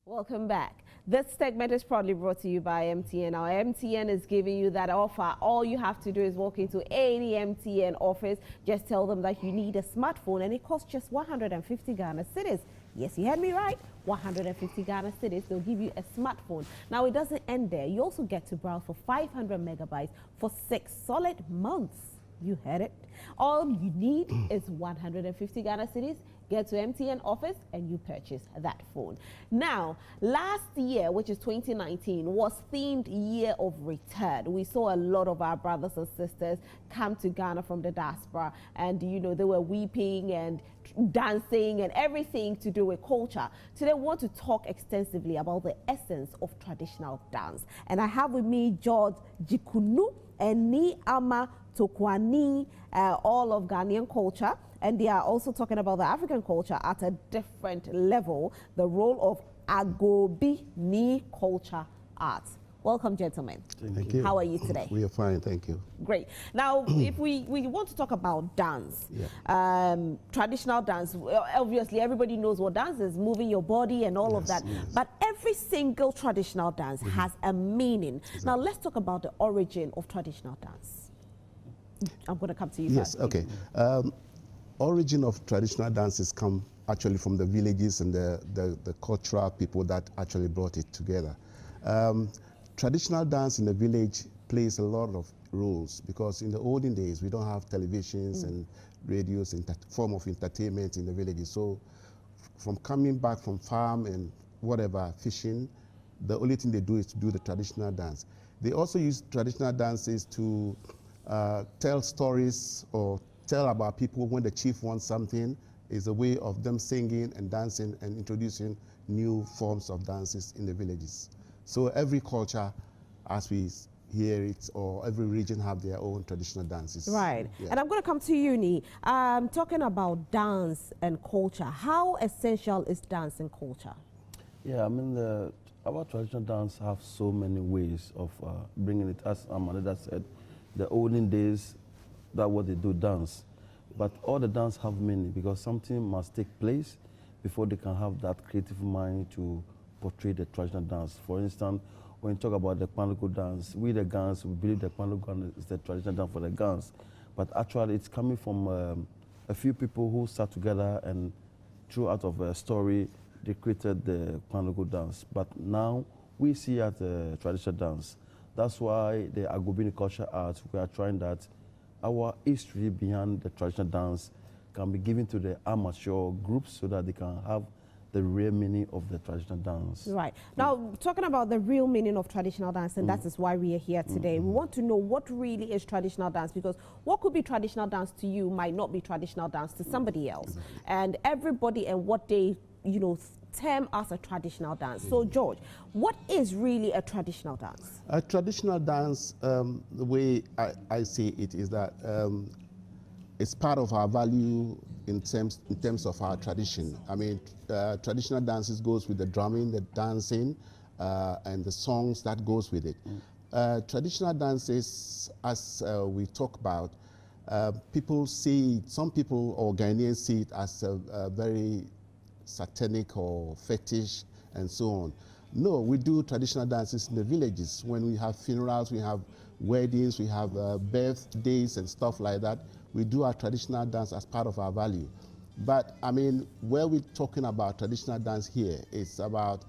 Welcome back. This segment is proudly brought to you by MTN. Now, MTN is giving you that offer. All you have to do is walk into any MTN office. Just tell them that you need a smartphone, and it costs just 150 Ghana cedis. Yes, you heard me right. 150 Ghana cedis. They'll give you a smartphone. Now, it doesn't end there. You also get to browse for 500 megabytes for 6 solid months. You heard it. All you need is 150 Ghana cedis. Get to MTN office and you purchase that phone. Now, last year, which is 2019, was themed year of return. We saw a lot of our brothers and sisters come to Ghana from the diaspora, and you know, they were weeping and dancing and everything to do with culture. Today, we want to talk extensively about the essence of traditional dance. And I have with me George Jikunu and Ni Ama Tokwani, all of Ghanaian culture. And they are also talking about the African culture at a different level, the role of Agoo-Bi Cultural Arts. Welcome, gentlemen. Thank you. How are you today? We are fine, thank you. Great. Now, if we want to talk about dance, traditional dance, obviously everybody knows what dance is, moving your body and all of that. Yes. But every single traditional dance has a meaning. Exactly. Now, let's talk about the origin of traditional dance. I'm going to come to you first. Yes, okay. Origin of traditional dances come actually from the villages and the cultural people that actually brought it together. Traditional dance in the village plays a lot of roles because in the olden days we don't have televisions and radios and form of entertainment in the villages. So from coming back from farm and whatever, fishing, the only thing they do is to do the traditional dance. They also use traditional dances to tell stories or tell about people when the chief wants something. Is a way of them singing and dancing and introducing new forms of dances in the villages. So every culture, as we hear it, or every region have their own traditional dances. Right. Yeah. And I'm going to come to you, Ni. Talking about dance and culture, how essential is dance and culture? Yeah, I mean, our traditional dance have so many ways of bringing it. As Amaneda said, the olden days, that's what they do, dance. But all the dance have meaning because something must take place before they can have that creative mind to portray the traditional dance. For instance, when you talk about the Kpanuku dance, we the Gans, we believe the Kpanuku dance is the traditional dance for the Gans. But actually it's coming from a few people who sat together and throughout of a story, they created the Kpanuku dance. But now we see it as a traditional dance. That's why the Agoo-Bi Cultural Arts, we are trying that our history behind the traditional dance can be given to the amateur groups so that they can have the real meaning of the traditional dance. Right. Now, talking about the real meaning of traditional dance, and that is why we are here today. We want to know what really is traditional dance, because what could be traditional dance to you might not be traditional dance to somebody else. Exactly. And everybody and what they, you know, term as a traditional dance. So, George, what is really a traditional dance? A traditional dance, the way I see it is that it's part of our value in terms of our tradition. I mean, traditional dances goes with the drumming, the dancing, and the songs that goes with it. Traditional dances, as we talk about, people see, some people or Ghanaians see it as a very satanic or fetish and so on. No, we do traditional dances in the villages. When we have funerals, we have weddings, we have birthdays and stuff like that. We do our traditional dance as part of our value. But I mean, where we're talking about traditional dance here, it's about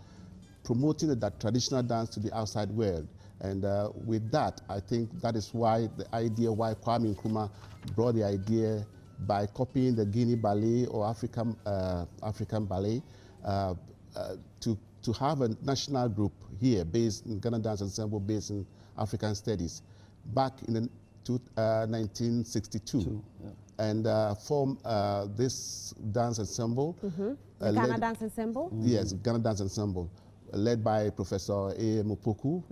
promoting that traditional dance to the outside world. And with that, I think that is why the idea, why Kwame Nkrumah brought the idea by copying the Guinea ballet or African ballet to have a national group here based in Ghana Dance Ensemble, based in African Studies, back in the 1962, and form this dance ensemble. The Ghana Dance Ensemble? Yes, Ghana Dance Ensemble, led by Professor A. Mupoku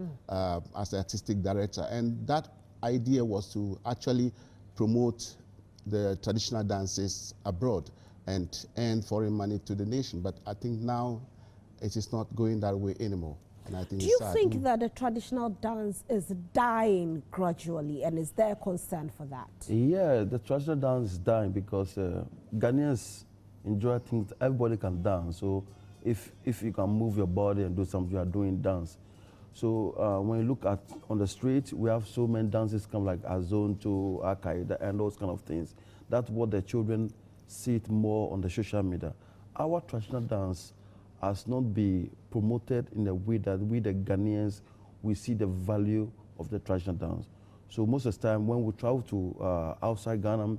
as the artistic director. And that idea was to actually promote the traditional dances abroad and earn foreign money to the nation. But I think now it is not going that way anymore. And I think do you think that the traditional dance is dying gradually, and is there concern for that? Yeah, the traditional dance is dying because Ghanaians enjoy things, everybody can dance. So if you can move your body and do something, you are doing dance. So when you look at on the street, we have so many dances come like Azonto, ANCA, and those kind of things. That's what the children see it more on the social media. Our traditional dance has not been promoted in a way that we, the Ghanaians, we see the value of the traditional dance. So most of the time when we travel to outside Ghana,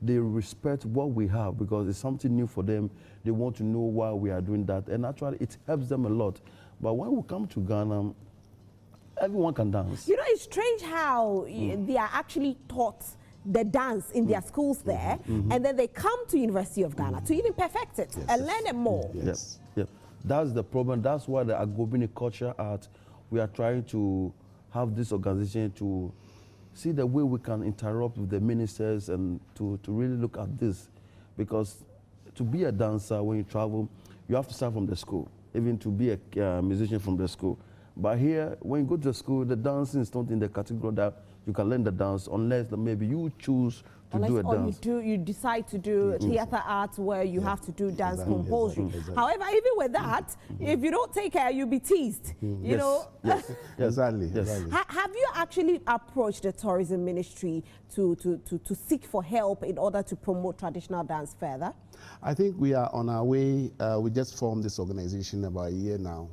they respect what we have because it's something new for them. They want to know why we are doing that. And actually, it helps them a lot. But when we come to Ghana, everyone can dance. You know, it's strange how they are actually taught the dance in their schools there, and then they come to University of Ghana to even perfect it and learn it more. Yes. Yeah. That's the problem. That's why the Agoo-Bi Cultural Arts, we are trying to have this organization to see the way we can interrupt with the ministers and to really look at this. Because to be a dancer, when you travel, you have to start from the school, even to be a musician from the school. But here, when you go to school, the dancing is not in the category that you can learn the dance unless maybe you choose to do a dance. You decide to do theater arts where you have to do dance compulsory. Exactly. However, even with that, if you don't take care, you'll be teased. You know. Yes. Exactly. Yes. Exactly. Have you actually approached the tourism ministry to seek for help in order to promote traditional dance further? I think we are on our way. We just formed this organization about a year now,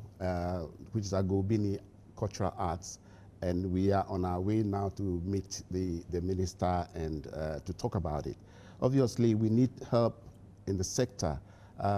which is Agoo-Bi Cultural Arts. And we are on our way now to meet the minister and to talk about it. Obviously, we need help in the sector.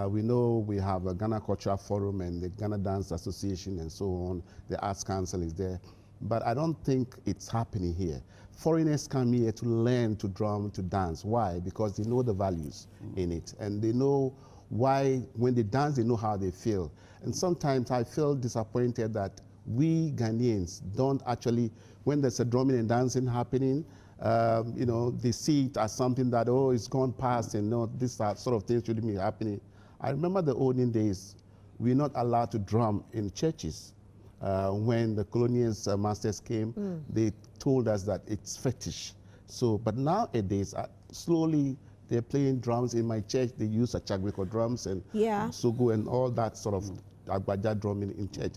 We know we have a Ghana Cultural Forum and the Ghana Dance Association and so on. The Arts Council is there. But I don't think it's happening here. Foreigners come here to learn to drum, to dance. Why? Because they know the values in it. And they know why, when they dance, they know how they feel. And sometimes I feel disappointed that we Ghanaians don't actually, when there's a drumming and dancing happening, you know, they see it as something that, oh, it's gone past and no, this sort of things shouldn't be happening. I remember the olden days, we're not allowed to drum in churches. When the colonial masters came, they told us that it's fetish. So, but nowadays, slowly, they're playing drums in my church. They use Achagbeko drums and Sogo and all that sort of Agbaja drumming in church.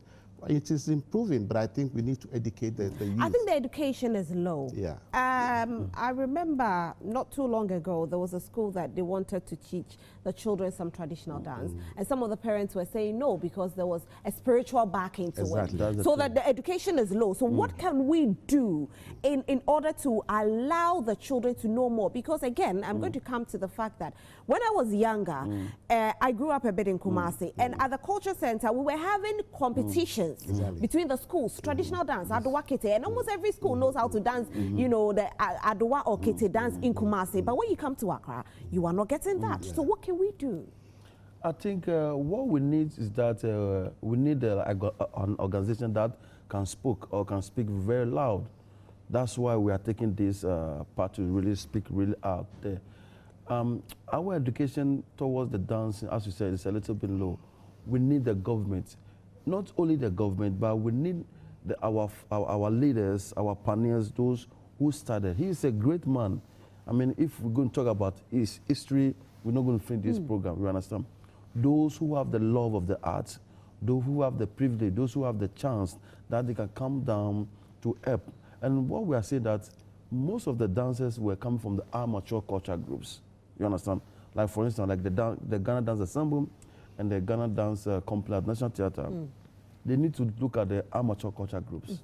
It is improving, but I think we need to educate the youth. I think the education is low. Yeah. I remember not too long ago, there was a school that they wanted to teach the children some traditional dance. And some of the parents were saying no because there was a spiritual backing to it. So that the education is low. So what can we do in order to allow the children to know more? Because again, I'm going to come to the fact that when I was younger, I grew up a bit in Kumasi, and at the culture center, we were having competitions between the schools, traditional dance, Adowa Kete, and almost every school knows how to dance, you know, the Adowa or Kete dance in Kumasi. But when you come to Accra, you are not getting that. So what can we do? I think what we need is that we need an organization that can speak very loud. That's why we are taking this part to really speak really out there. Our education towards the dancing, as you said, is a little bit low. We need the government. Not only the government, but we need our leaders, our pioneers, those who started. He is a great man. I mean, if we're going to talk about his history, we're not going to finish this program, you understand? Those who have the love of the arts, those who have the privilege, those who have the chance that they can come down to help. And what we are saying that most of the dancers were coming from the amateur culture groups, you understand? Like for instance, like the Ghana Dance Ensemble, and the Ghana Dance Company at National Theatre, they need to look at the amateur culture groups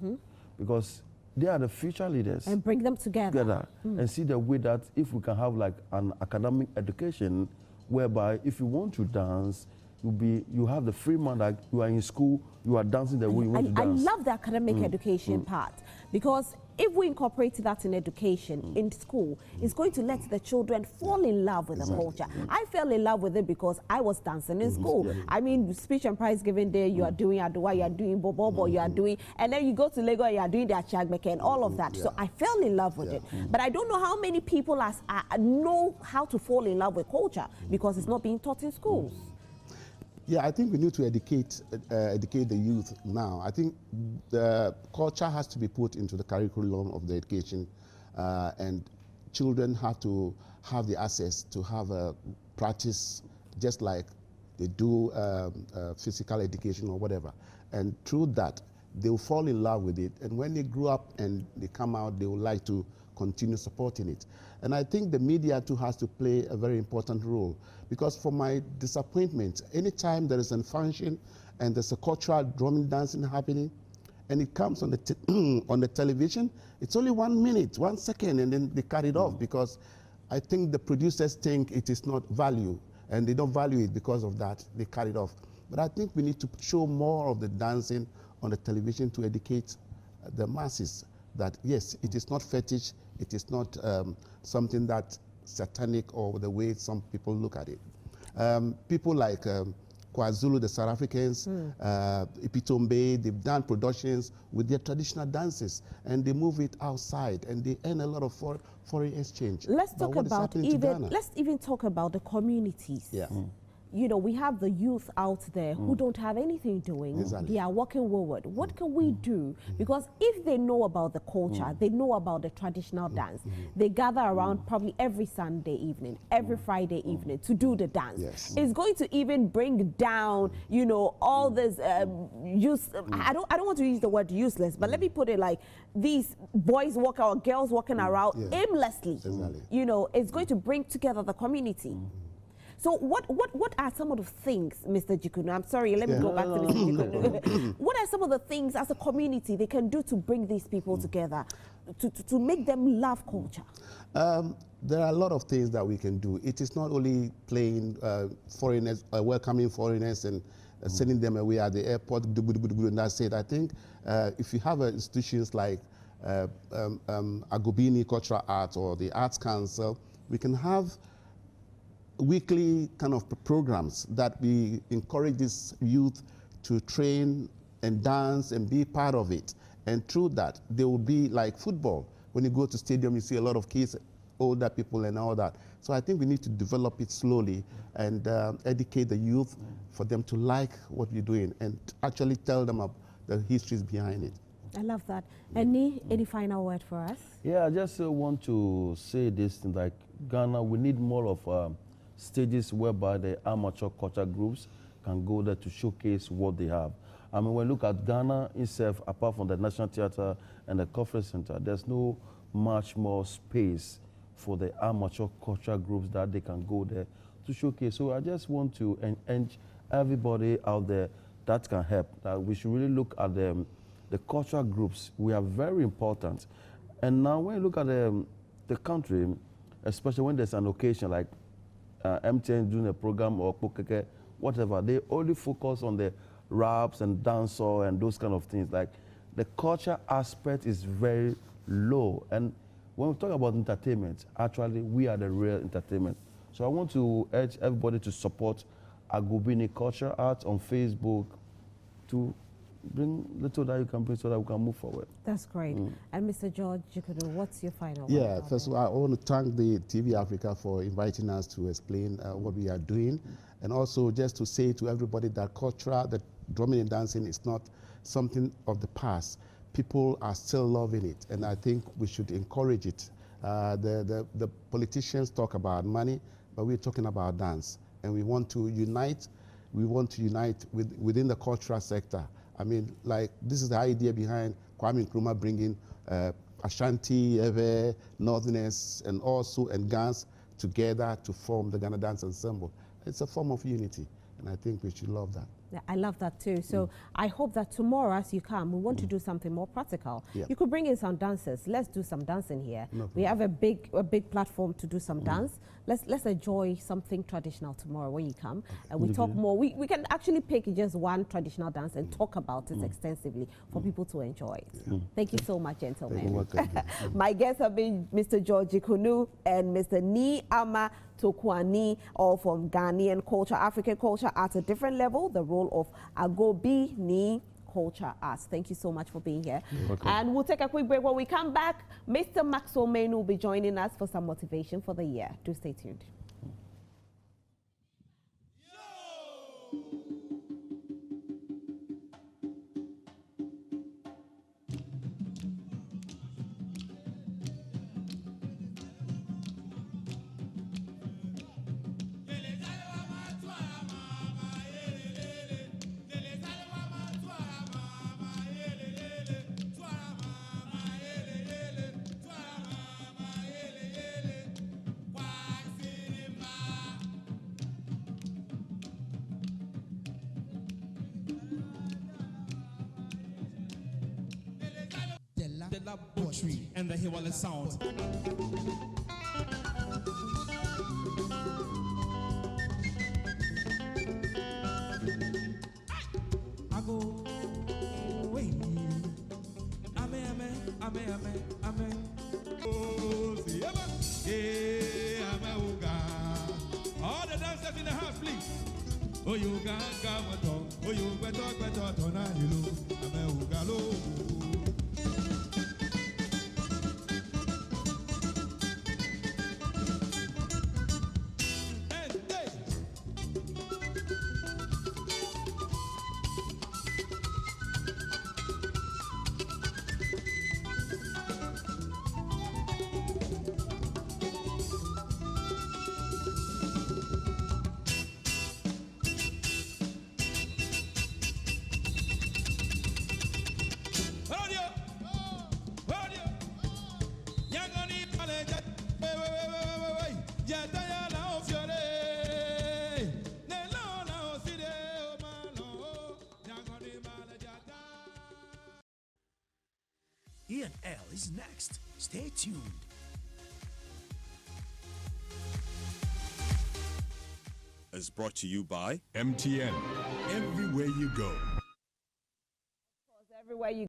because they are the future leaders. And bring them together. And see the way that if we can have like an academic education whereby if you want to dance, you have the free man that you are in school, you are dancing the way you want to dance. I love the academic education part because if we incorporate that in education, in school, it's going to let the children fall in love with the culture. I fell in love with it because I was dancing in school. I mean, speech and prize giving day, you are doing Adowa, you are doing Bobobo, you are doing, and then you go to Lagos, you are doing the Achagbeke and all of that. So I fell in love with it. But I don't know how many people know how to fall in love with culture because it's not being taught in schools. Yeah, I think we need to educate the youth now. I think the culture has to be put into the curriculum of the education, and children have to have the access to have a practice just like they do physical education or whatever. And through that, they'll fall in love with it. And when they grow up and they come out, they would like to continue supporting it. And I think the media too has to play a very important role, because for my disappointment, anytime there is a function and there's a cultural drumming dancing happening, and it comes on the on the television, it's only 1 minute, 1 second, and then they cut it off, because I think the producers think it is not value, and they don't value it because of that. They cut it off. But I think we need to show more of the dancing on the television to educate the masses that yes, it is not fetish, it is not something that satanic or the way some people look at it. People like KwaZulu, the South Africans, Pt1, they've done productions with their traditional dances, and they move it outside, and they earn a lot of foreign exchange. Let's talk about let's even talk about the communities. Yeah. You know, we have the youth out there who don't have anything doing. Exactly. They are walking forward. What can we do? Because if they know about the culture, they know about the traditional dance, they gather around probably every Sunday evening, every Friday evening to do the dance. Yes. It's going to even bring down, you know, all this use. I don't want to use the word useless, but let me put it like these boys walking or girls walking around aimlessly. Exactly. You know, it's going to bring together the community. So what are some of the things, Mr. Jikunu? I'm sorry, let me go back to Mr. Jikunu. What are some of the things as a community they can do to bring these people together, to make them love culture? There are a lot of things that we can do. It is not only playing foreigners, welcoming foreigners and sending them away at the airport, and that's it. I think if you have institutions like Agoo-Bi Cultural Arts or the Arts Council, we can have weekly kind of programs that we encourage this youth to train and dance and be part of it. And through that, they will be like football. When you go to stadium, you see a lot of kids, older people and all that. So I think we need to develop it slowly and educate the youth for them to like what we're doing and actually tell them about the histories behind it. I love that. Any final word for us? Yeah, I just want to say this thing, like Ghana, we need more of stages whereby the amateur culture groups can go there to showcase what they have. I mean, when you look at Ghana itself, apart from the National Theatre and the Conference Center, there's no much more space for the amateur culture groups that they can go there to showcase. So I just want to encourage everybody out there that can help, that we should really look at the cultural groups. We are very important. And now when you look at the country, especially when there's an occasion like MTN doing a program or Pokeke, whatever, they only focus on the raps and dancehall and those kind of things. Like the culture aspect is very low. And when we talk about entertainment, actually we are the real entertainment. So I want to urge everybody to support Agoo-Bi Cultural Arts on Facebook to bring little that you can bring so that we can move forward. That's great. And Mr. George Jikunu, what's your final word? Yeah, first of all, I want to thank the TV Africa for inviting us to explain what we are doing. And also just to say to everybody that culture, that drumming and dancing is not something of the past. People are still loving it, and I think we should encourage it. The politicians talk about money, but we're talking about dance. And we want to unite. We want to unite within the cultural sector. I mean, like, this is the idea behind Kwame Nkrumah bringing Ashanti, Ewe, Northerners, and also and Gans together to form the Ghana Dance Ensemble. It's a form of unity, and I think we should love that. Yeah, I love that too. So I hope that tomorrow as you come, we want to do something more practical. Yeah. You could bring in some dancers. Let's do some dancing here. No We have a big platform to do some dance. Let's enjoy something traditional tomorrow when you come. And we talk more. We can actually pick just one traditional dance and talk about it extensively for people to enjoy it. Thank you so much, gentlemen. My guests have been Mr. George Jikunu and Mr. Ni Ama Tokwani, all from Ghanaian culture, African culture at a different level, the role of Agoo-Bi Cultural Arts. Thank you so much for being here. And we'll take a quick break. When we come back, Mr. Maxwell Main will be joining us for some motivation for the year. Do stay tuned. the laboratory and the Hiwale sound. I go away. Amen. Oh, see, all the dancers in the house, please. Oh, you got to, oh, you better, tona, you know, E&L is next. Stay tuned. Is brought to you by MTN. Everywhere you go.